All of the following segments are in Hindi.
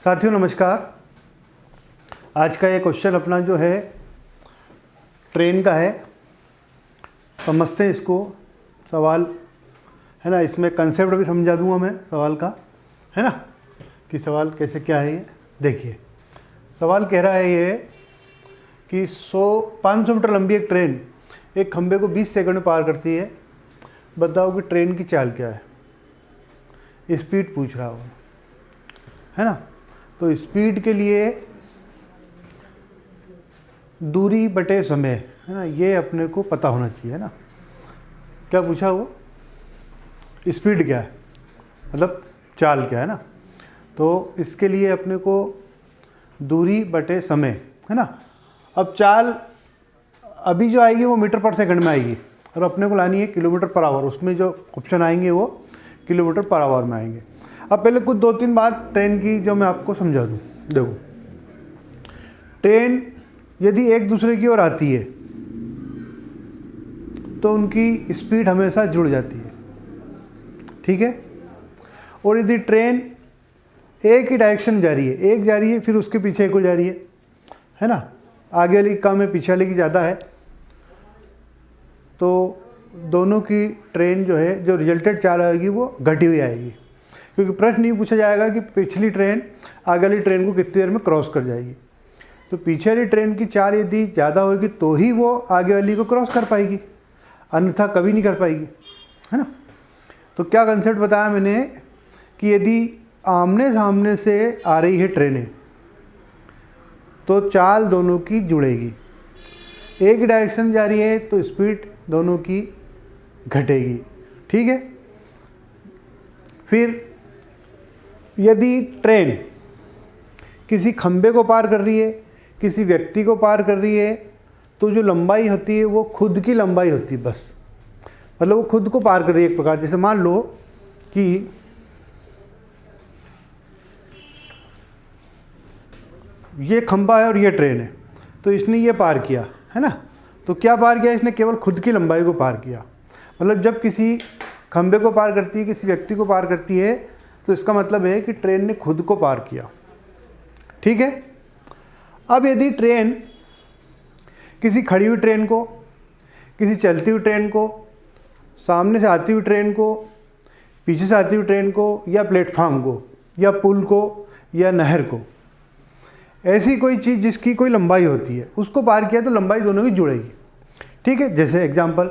साथियों नमस्कार। आज का ये क्वेश्चन अपना जो है ट्रेन का है। समझते हैं इसको। सवाल है ना, इसमें कंसेप्ट भी समझा दूंगा मैं सवाल का, है ना, कि सवाल कैसे क्या है ये। देखिए सवाल कह रहा है ये कि 500 मीटर लंबी एक ट्रेन एक खंबे को 20 सेकंड में पार करती है। बताओ कि ट्रेन की चाल क्या है। स्पीड पूछ रहा हो, है ना। तो स्पीड के लिए दूरी बटे समय, है ना, ये अपने को पता होना चाहिए, है ना। क्या पूछा वो, स्पीड क्या है, मतलब चाल क्या है ना। तो इसके लिए अपने को दूरी बटे समय, है ना। अब चाल अभी जो आएगी वो मीटर पर सेकंड में आएगी और अपने को लानी है किलोमीटर पर आवर। उसमें जो ऑप्शन आएंगे वो किलोमीटर पर आवर में आएंगे। अब पहले कुछ 2-3 बात ट्रेन की जो मैं आपको समझा दूँ। देखो, ट्रेन यदि एक दूसरे की ओर आती है तो उनकी स्पीड हमेशा जुड़ जाती है, ठीक है। और यदि ट्रेन एक ही डायरेक्शन जा रही है, एक जा रही है फिर उसके पीछे एक और जा रही है ना, आगे वाली की कम है पीछे वाली की ज़्यादा है, तो दोनों की ट्रेन जो है जो रिजल्टेड चाल आएगी वो घटी हुई आएगी। क्योंकि प्रश्न ये पूछा जाएगा कि पिछली ट्रेन आगे वाली ट्रेन को कितनी देर में क्रॉस कर जाएगी। तो पीछे वाली ट्रेन की चाल यदि ज़्यादा होगी तो ही वो आगे वाली को क्रॉस कर पाएगी, अन्यथा कभी नहीं कर पाएगी, है ना। तो क्या कंसेप्ट बताया मैंने कि यदि आमने सामने से आ रही है ट्रेनें तो चाल दोनों की जुड़ेगी। एक डायरेक्शन जा रही है तो स्पीड दोनों की घटेगी, ठीक है। फिर यदि ट्रेन किसी खंबे को पार कर रही है, किसी व्यक्ति को पार कर रही है, तो जो लंबाई होती है वो खुद की लंबाई होती है, बस। मतलब वो खुद को पार कर रही है एक प्रकार। जैसे मान लो कि ये खंबा है और ये ट्रेन है, तो इसने ये पार किया, है ना। तो क्या पार किया इसने, केवल खुद की लंबाई को पार किया। मतलब जब किसी खंबे को पार करती है, किसी व्यक्ति को पार करती है, तो इसका मतलब है कि ट्रेन ने खुद को पार किया, ठीक है। अब यदि ट्रेन किसी खड़ी हुई ट्रेन को, किसी चलती हुई ट्रेन को, सामने से आती हुई ट्रेन को, पीछे से आती हुई ट्रेन को, या प्लेटफार्म को, या पुल को, या नहर को, ऐसी कोई चीज़ जिसकी कोई लंबाई होती है, उसको पार किया तो लंबाई दोनों की जुड़ेगी, ठीक है। जैसे एग्जांपल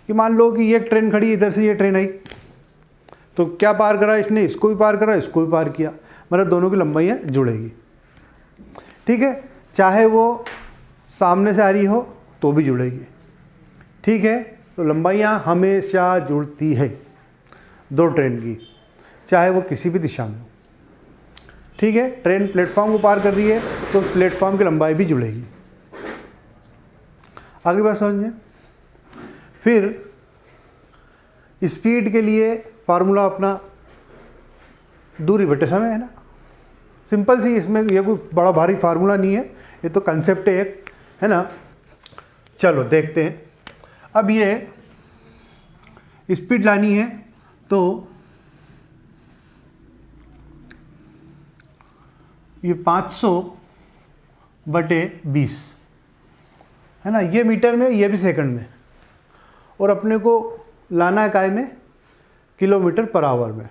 कि मान लो कि ये एक ट्रेन खड़ी, इधर से ये ट्रेन आई, तो क्या पार करा इसने, इसको भी पार करा, इसको भी पार किया, मतलब दोनों की लंबाइयाँ जुड़ेगी, ठीक है। चाहे वो सामने से आ रही हो तो भी जुड़ेगी, ठीक है। तो लंबाइयाँ हमेशा जुड़ती है दो ट्रेन की, चाहे वो किसी भी दिशा में हो, ठीक है। ट्रेन प्लेटफॉर्म को पार कर रही है तो प्लेटफॉर्म की लंबाई भी जुड़ेगी। आगे बात समझिए। फिर स्पीड के लिए फार्मूला अपना दूरी बटे समय, है ना। सिंपल सी, इसमें ये कोई बड़ा भारी फार्मूला नहीं है, ये तो कंसेप्ट है एक, है ना। चलो देखते हैं। अब ये स्पीड लानी है तो ये 500 बटे 20, है ना। ये मीटर में, ये भी सेकंड में, और अपने को लाना है काय में, किलोमीटर पर आवर में।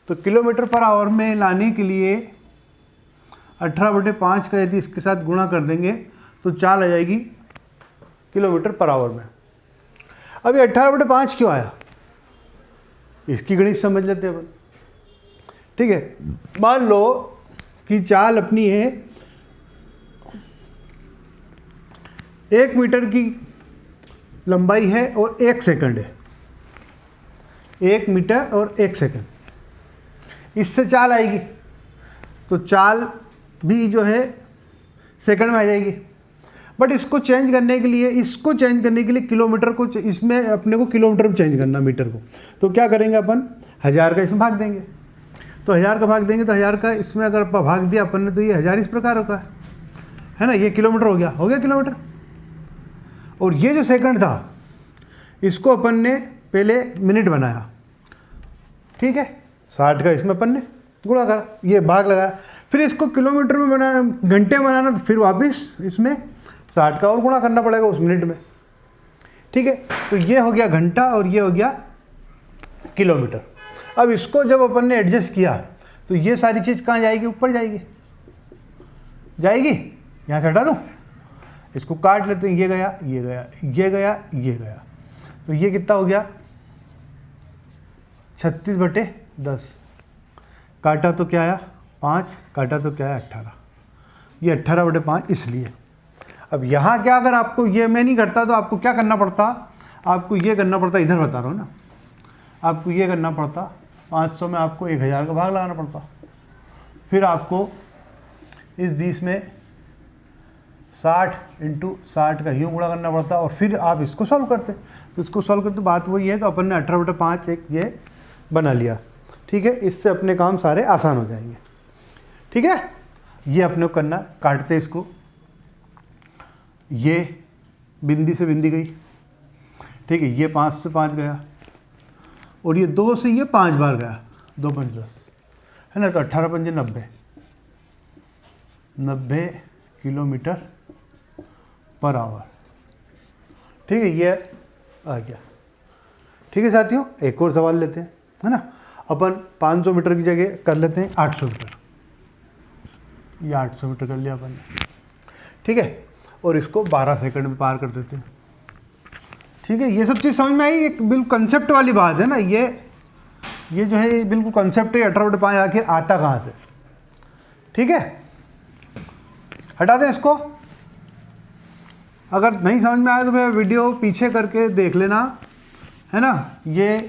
तो किलोमीटर पर आवर में लाने के लिए 18/5 का यदि इसके साथ गुणा कर देंगे तो चाल आ जाएगी किलोमीटर पर आवर में। अब ये 18/5 क्यों आया, इसकी गणित समझ लेते हैं अपन, ठीक है। मान लो कि चाल अपनी है 1 मीटर की लंबाई है और 1 सेकंड है, 1 मीटर और 1 सेकंड, इससे चाल आएगी तो चाल भी जो है सेकंड में आ जाएगी। बट इसको चेंज करने के लिए, इसको चेंज करने के लिए किलोमीटर को, इसमें अपने को किलोमीटर में चेंज करना, मीटर को। तो क्या करेंगे अपन, 1000 का इसमें भाग देंगे। तो 1000 का भाग देंगे तो 1000 का इसमें अगर भाग दिया अपन ने तो ये 1000 इस प्रकार होगा, है ना। ये किलोमीटर हो गया किलोमीटर। और ये जो सेकंड था इसको अपन ने पहले मिनट बनाया, ठीक है। 60 का इसमें अपन ने गुणा करा, ये भाग लगाया, फिर इसको किलोमीटर में बनाना, घंटे में बनाना, तो फिर वापस इसमें 60 का और गुणा करना पड़ेगा उस मिनट में। ठीक है, तो ये हो गया घंटा और ये हो गया किलोमीटर। अब इसको जब अपन ने एडजस्ट किया तो ये सारी चीज़ कहाँ जाएगी, ऊपर जाएगी, यहाँ से हटा दूँ, इसको काट लेते हैं, ये गया ये गया ये गया ये गया, तो ये कितना हो गया 36/10, काटा तो क्या आया 5, काटा तो क्या है 18, ये 18/5 इसलिए। अब यहाँ क्या, अगर आपको ये मैं नहीं करता तो आपको क्या करना पड़ता, आपको ये करना पड़ता, इधर बता रहा हूँ ना, आपको ये करना पड़ता 500 में आपको 1000 का भाग लगाना पड़ता, फिर आपको इस 20 में 60 × 60 का यूँ गुणा करना पड़ता, और फिर आप इसको सॉल्व करते, तो इसको सॉल्व करते बात वही है, तो अपन ने 18/5 एक ये बना लिया। ठीक है, इससे अपने काम सारे आसान हो जाएंगे। ठीक है, ये अपने को करना, काटते इसको, ये बिंदी से बिंदी गई, ठीक है, ये 5 से 5 गया, और ये 2 से ये 5 बार गया, 2 5 10 है ना, तो 18 5 90 km/h। ठीक है, ये आ गया। ठीक है साथियों, एक और सवाल लेते हैं, है ना, अपन 500 मीटर की जगह कर लेते हैं 800 मीटर, ये 800 मीटर कर लिया अपन ने। ठीक है, और इसको 12 सेकंड में पार कर देते हैं। ठीक है, ये सब चीज़ समझ में आई, एक बिल्कुल कंसेप्ट वाली बात है ना, ये जो है ये बिल्कुल कंसेप्ट है। 18/5 आखिर आता कहाँ से। ठीक है, हटा दें इसको, अगर नहीं समझ में आया तो मैं वीडियो पीछे करके देख लेना, है ना। ये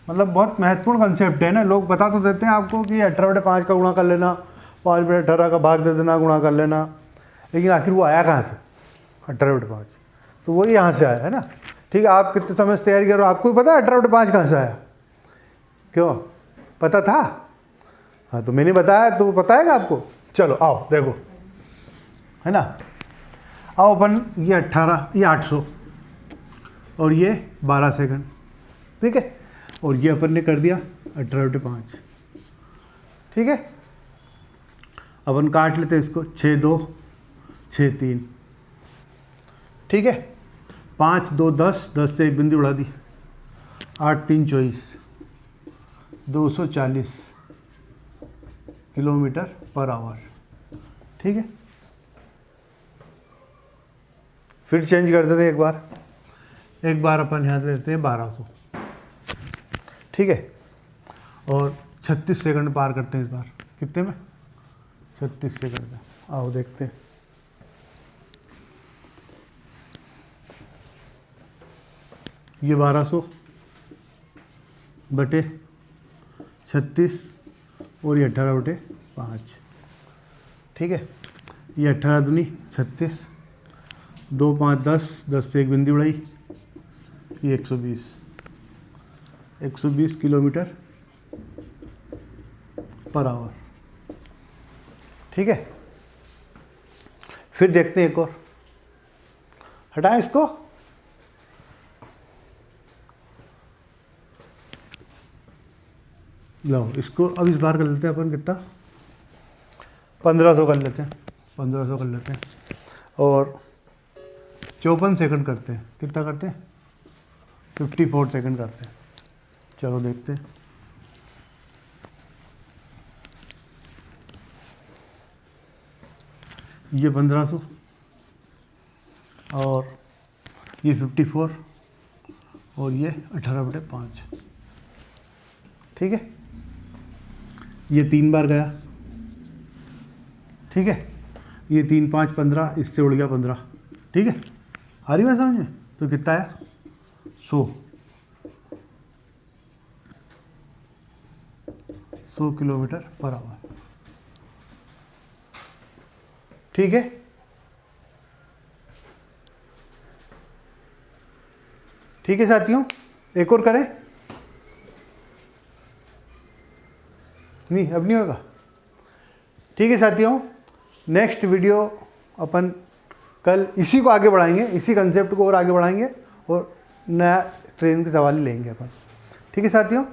मतलब बहुत महत्वपूर्ण कंसेप्ट है ना, लोग बता तो देते हैं आपको कि 18/5 का गुणा कर लेना, 5/18 का भाग दे देना, गुणा कर लेना, लेकिन आखिर वो आया कहाँ से 18/5, तो वही यहाँ से आया है ना। ठीक है, आप कितने समय से तैयारी कर रहे हो, आपको पता है 18/5 कहाँ से आया, क्यों पता था? हाँ, तो मैंने बताया तो बताएगा आपको। चलो आओ देखो, है ना, आओ अपन ये 18, ये 800 और ये 12 सेकंड, ठीक है, और ये अपन ने कर दिया 18/5। ठीक है, अपन काट लेते हैं इसको, 6 2 6 3, ठीक है, 5 2 10, 10 से एक बिंदी उड़ा दी, 8 3 24, 240 km/h। ठीक है, फिर चेंज कर देते हैं एक बार अपन यहाँ देते हैं 1200। ठीक है, और 36 सेकंड पार करते हैं इस बार, कितने में 36 सेकंड में। आओ देखते हैं, ये 1200 बटे 36 और ये 18/5। ठीक है, ये 18 दूनी 36, 2 5 10, 10 से एक बिंदी उड़ाई, ये 120 km/h। ठीक है, फिर देखते हैं एक और, हटाएं इसको, लो इसको अब इस बार कर लेते हैं अपन, कितना 1500 कर लेते हैं, 1500 कर लेते हैं, और 54 सेकंड करते हैं, कितना करते हैं 54 सेकंड करते हैं। चलो देखते हैं, ये 1500 और ये 54 और ये 18/5। ठीक है, ये 3 बार गया, ठीक है, ये 3 5 15, इससे उड़ गया 15। ठीक है, आ रही बात समझ में, तो कितना आया 100 km/h। ठीक है, ठीक है साथियों, एक और करें, नहीं अब नहीं होगा। ठीक है साथियों, नेक्स्ट वीडियो अपन कल इसी को आगे बढ़ाएंगे, इसी कंसेप्ट को और आगे बढ़ाएंगे, और नया ट्रेन के सवाल लेंगे अपन। ठीक है साथियों।